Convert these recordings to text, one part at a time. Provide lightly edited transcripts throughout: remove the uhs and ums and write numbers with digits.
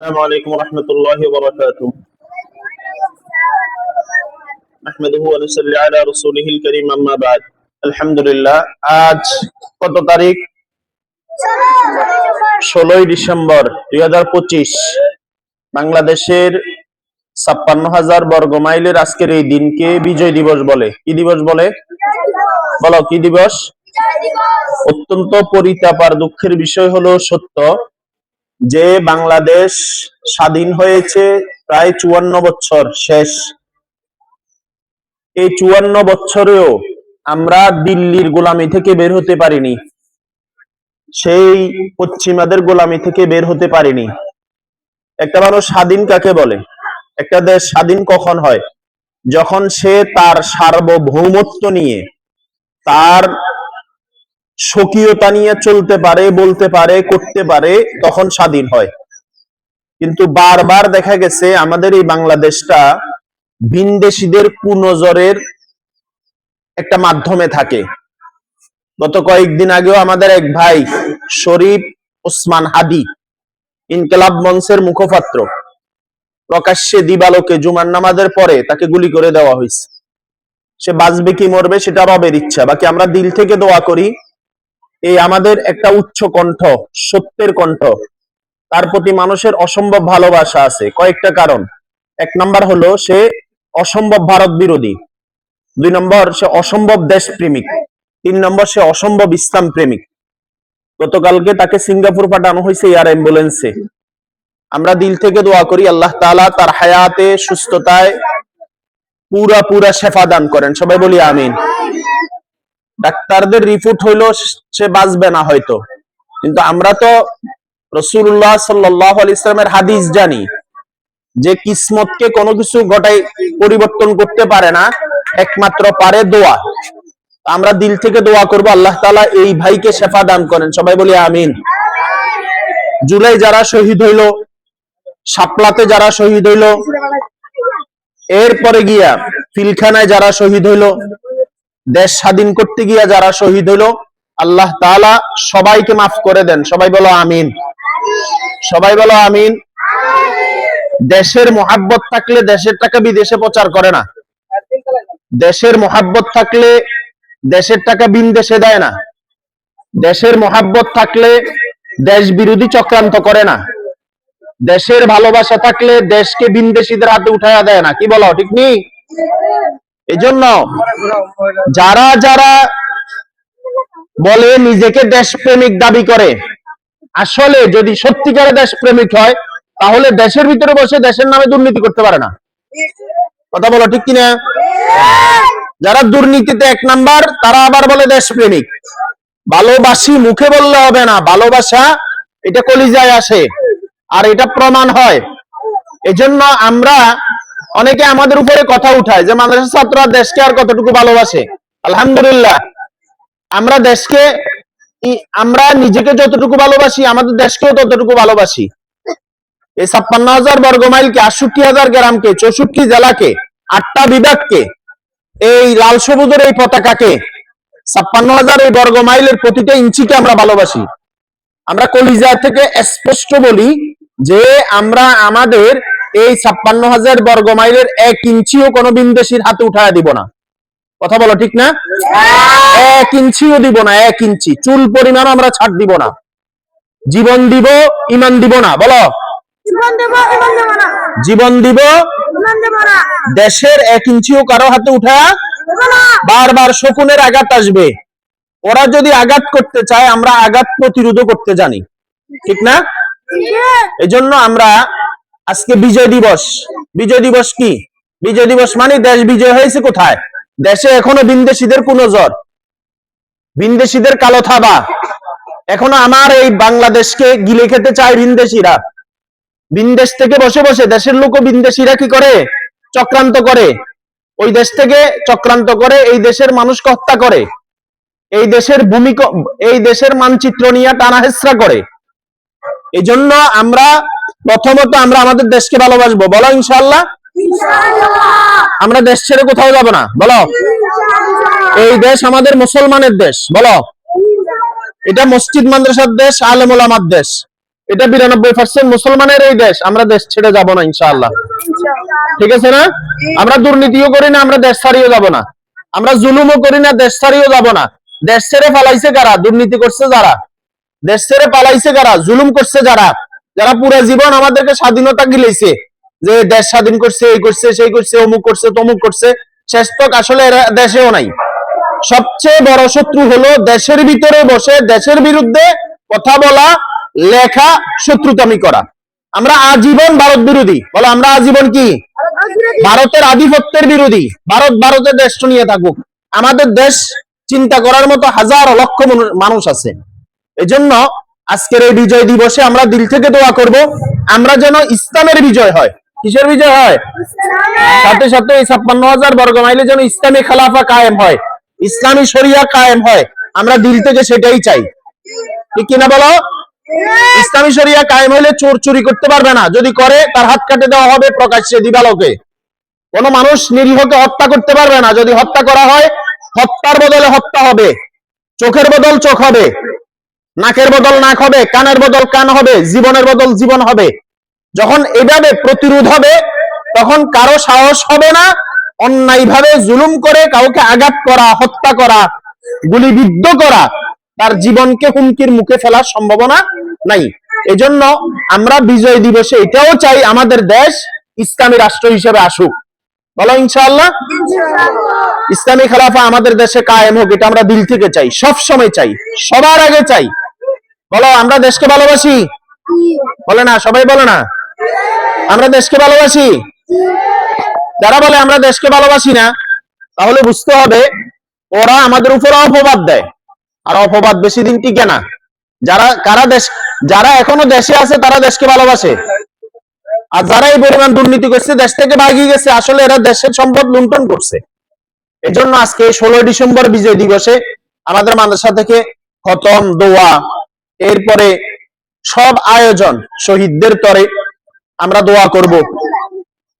السلام عليكم ورحمة الله وبركاته. نحمده ونصلي على رسوله الكريم أما بعد. আলহামদুলিল্লাহ, আজ কত তারিখ? 16ই ডিসেম্বর 2025। বাংলাদেশের 56,000 বর্গ মাইলের আজকের এই দিনকে বিজয় দিবস বলে। কি দিবস বলে? বলো, কি দিবস? অত্যন্ত পরিতাপ আর দুঃখের বিষয় হলো সত্য যে বাংলাদেশ স্বাধীন হয়েছে প্রায় 54 বছর শেষ। এই 54 বছরেও আমরা দিল্লির গোলামি থেকে বের হতে পারিনি, সেই পশ্চিমাদের গোলামি থেকে বের হতে পারিনি। একটা মানুষ স্বাধীন কাকে বলে? একটা দেশ স্বাধীন কখন হয়? যখন সে তার সার্বভৌমত্ব নিয়ে, তার স্বকীয়তা নিয়ে চলতে পারে, বলতে পারে, করতে পারে, তখন স্বাধীন হয়। কিন্তু বারবার দেখা গেছে আমাদের এই বাংলাদেশটা ভিনদেশীদের কুনজরের একটা মাধ্যমে থাকে। গত কয়েকদিন আগেও আমাদের এক ভাই শরীফ ওসমান হাদি, ইনকিলাব মঞ্চের মুখপাত্র, প্রকাশ্যে দিবালোকে জুমার নামাজের পরে তাকে গুলি করে দেওয়া হয়েছে। সে বাঁচবে কি মরবে সেটা রবের ইচ্ছা। বাকি আমরা দিল থেকে দোয়া করি, এই আমাদের একটা উচ্চ কণ্ঠ, সত্যের কণ্ঠ, তার প্রতি মানুষের অসম্ভব ভালোবাসা আছে। কয়েকটা কারণ। 1 নাম্বার হলো সে অসম্ভব ভারত বিরোধী, 2 নম্বর সে অসম্ভব দেশ প্রেমিক, 3 নম্বর সে অসম্ভব ইসলাম প্রেমিক। গতকালকে তাকে সিঙ্গাপুর পাঠানো হয়েছে এয়ার অ্যাম্বুলেন্সে। আমরা দিল থেকে দোয়া করি আল্লাহ তাআলা তার হায়াতে, সুস্থতায় পুরা শেফা দান করেন। সবাই বলি আমিন। ডাক্তারদের রিপোর্ট হইলো সে বাঁচবে না হয়তো, কিন্তু আমরা তো রাসূলুল্লাহ সাল্লাল্লাহু আলাইহি ওয়াসাল্লামের হাদিস জানি যে কিসমতকে কোনো কিছু ঘটাই পরিবর্তন করতে পারে না, একমাত্র পারে দোয়া। আমরা দিল থেকে দোয়া করব আল্লাহ তাআলা এই ভাইকে শেফা দান করেন। সবাই বলি আমিন। জুলাই যারা শহীদ হইল, শাপলাতে যারা শহীদ হইল, এরপরে গিয়া পিলখানায় যারা শহীদ হইল, দেশ স্বাধীন করতে গিয়া যারা শহীদ হইল, আল্লাহ তাআলা সবাইকে মাফ করে দেন। সবাই বলো আমিন। সবাই বলো আমিন। দেশের মোহাব্বত থাকলে দেশের টাকা বিদেশে প্রচার করে না। দেশের মোহাব্বত থাকলে দেশের টাকা বিন দেশে দেয় না। দেশের মোহাব্বত থাকলে দেশ বিরোধী চক্রান্ত করে না। দেশের ভালোবাসা থাকলে দেশকে বিনদেশীদের হাতে উঠায়া দেয় না। কি বলো, ঠিক নেই? এজন্য যারা যারা বলে নিজেকে দেশপ্রেমিক দাবি করে, আসলে যদি সত্যিকারের দেশপ্রেমিক হয় তাহলে দেশের ভিতরে বসে দেশের নামে দুর্নীতি করতে পারে না। কথা বলো, ঠিক কিনা? যারা দুর্নীতিতে 1 নাম্বার, তারা আবার বলে দেশপ্রেমিক। ভালোবাসি মুখে বললে হবে না, ভালোবাসা এটা কলিজায় আসে, আর এটা প্রমাণ হয়। এজন্য আমরা অনেকে আমাদের উপরে কথা উঠায় যে মাদ্রাসা ছাত্ররা দেশকে আর কতটুকু ভালোবাসে। আলহামদুলিল্লাহ, আমরা দেশকে, আমরা নিজেকে যতটুকু ভালোবাসি আমাদের দেশকেও ততটুকু ভালোবাসি। এই 56,000 বর্গ মাইলকে, 68,000 গ্রামকে, 64 জেলাকে, 8টা বিভাগকে, এই লাল সবুজের এই পতাকাকে, 56,000 এই বর্গ মাইলের প্রতিটা ইঞ্চিকে আমরা ভালোবাসি। আমরা কলিজা থেকে স্পষ্ট বলি যে আমরা আমাদের এই 56,000 বর্গ মাইলের 1 ইঞ্চিও কোনো বিনদেশীর হাতে উঠায়া দিব না। কথা বলো, ঠিক না? 1 ইঞ্চিও দিব না, 1 ইঞ্চি চুল পরিমাণ আমরা ছাড় দিব না। জীবন দিব, ইমান দিব না। বলো, জীবন দিব, দেশের 1 ইঞ্চিও কারো হাতে উঠায়া। বারবার শকুনের আঘাত আসবে, ওরা যদি আঘাত করতে চায় আমরা আঘাত প্রতিরোধ করতে জানি, ঠিক না? এজন্য আমরা আজকে বিজয় দিবস। বিজয় দিবস কি? বিজয় দিবস মানে দেশ বিজয় হয়েছে কোথায়? দেশে এখনো বিনদেশীদের কুনজর, বিনদেশীদের কালো থাবা এখনো আমার এই বাংলাদেশকে গিলে খেতে চায় বিনদেশীরা। বিনদেশ থেকে বসে বসে দেশের লোক বিনদেশীরা কি করে? চক্রান্ত করে। ওই দেশ থেকে চক্রান্ত করে এই দেশের মানুষকে হত্যা করে, এই দেশের ভূমিকা, এই দেশের মানচিত্র নিয়ে টানাহেচড়া করে। এই জন্য আমরা প্রথমত আমরা আমাদের দেশকে ভালোবাসবো। বলো ইনশাআল্লাহ। আমরা দেশ ছেড়ে কোথাও যাব না। বলো, এই দেশ আমাদের মুসলমানের দেশ। বলো, এটা মসজিদ মাদ্রাসার দেশ, আলেম ওলামার দেশ। এটা 92% মুসলমানের এই দেশ, আমরা দেশ ছেড়ে যাব না ইনশাআল্লাহ। ঠিক আছে না? আমরা দুর্নীতিও করি না, আমরা দেশ ছাড়িয়ে যাব না। আমরা জুলুমও করি না, দেশ ছাড়িয়ে যাব না। দেশ ছেড়ে পালাইছে কারা? দুর্নীতি করছে যারা। দেশ ছেড়ে পালাইছে কারা? জুলুম করছে যারা। যারা পুরো জীবন আমাদেরকে স্বাধীনতা গিলেছে, যে দেশ স্বাধীন করছে, এই করছে, সেই করছে, অমুক করছে, তমুক করছে, শেষ তক আসলে এরা দেশেও নাই। সবচেয়ে বড় শত্রু হলো দেশের ভিতরে বসে দেশের বিরুদ্ধে কথা বলা, লেখা, শত্রুতামি করা। আমরা আজীবন ভারত বিরোধী। বলো, আমরা আজীবন কি? ভারতের আধিপত্যের বিরোধী। ভারতের দেশটা নিয়ে থাকুক, আমাদের দেশ চিন্তা করার মতো হাজার লক্ষ মানুষ আছে। এজন্য আজকের এই বিজয় দিবসে আমরা দিল থেকে দোয়া করব, আমরা যেন ইসলামের বিজয় হয়। কিসের বিজয় হয়? সাথে সাথে এই 56,000 বর্গ মাইলে যেন ইসলামী খেলাফা কায়েম হয়, ইসলামী শরিয়া কায়েম হয়। আমরা দিল থেকে সেটাই চাই, ঠিক কিনা বলো? ইসলামী শরিয়া কায়েম হইলে চোর চুরি করতে পারবে না, যদি করে তার হাত কাটে দেওয়া হবে প্রকাশ্যে দিবালোকে। কোন মানুষ নিরীহকে হত্যা করতে পারবে না, যদি হত্যা করা হয় হত্যার বদলে হত্যা হবে, চোখের বদল চোখ হবে, নাকের বদল নাক হবে, কানের বদল কান হবে, জীবনের বদল জীবন হবে। যখন এভাবে প্রতিরোধ হবে, তখন কারো সাহস হবে না অন্যায়ভাবে জুলুম করে কাউকে আঘাত করা, হত্যা করা, গুলিবিদ্ধ করা, তার জীবনকে হুমকির মুখে ফেলার সম্ভাবনা নাই। এজন্য আমরা বিজয় দিবসে এটাও চাই, আমাদের দেশ ইসলামী রাষ্ট্র হিসেবে আসুক। বলো ইনশাআল্লাহ। ইসলামী খেলাফা আমাদের দেশে কায়েম হোক, এটা আমরা দিল থেকে চাই, সব সময় চাই, সবার আগে চাই। বলো, আমরা দেশকে ভালোবাসি? বলে না, সবাই বলে না আমরা দেশকে ভালোবাসি। যারা বলে আমরা দেশকে ভালোবাসি না, তাহলে বুঝতে হবে ওরা আমাদের উপর অপবাদ দেয়, আর অপবাদ বেশি দিন টিকে না। যারা এখনো দেশে আছে তারা দেশকে ভালোবাসে, আর যারা এই পরিমাণ দুর্নীতি করছে, দেশ থেকে ভাগিয়ে গেছে, আসলে এরা দেশের সম্পদ লুণ্ঠন করছে। এজন্য আজকে 16 ডিসেম্বর বিজয় দিবসে আমাদের মাদ্রাসা থেকে খতম, দোয়া, এরপরে সব আয়োজন শহীদদের তরে আমরা দোয়া করব।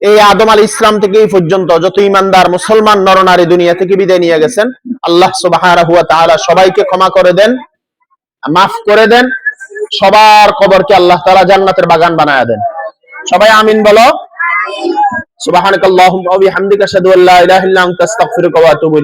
এই আদম আলাইহিস সালাম থেকে এই পর্যন্ত যত ঈমানদার মুসলমান নরনারী দুনিয়া থেকে বিদায় নিয়ে গেছেন, আল্লাহ সুবহানাহু ওয়া তাআলা সবাইকে ক্ষমা করে দেন, মাফ করে দেন, সবার কবরকে আল্লাহ তাআলা জান্নাতের বাগান বানায়া দেন। সবাই আমিন বলো। সুবহানাকাল্লাহুম্মা ওয়া বিহামদিকা আশহাদু আল্লা ইলাহা ইল্লা আনতা আস্তাগফিরুকা ওয়া আতুবু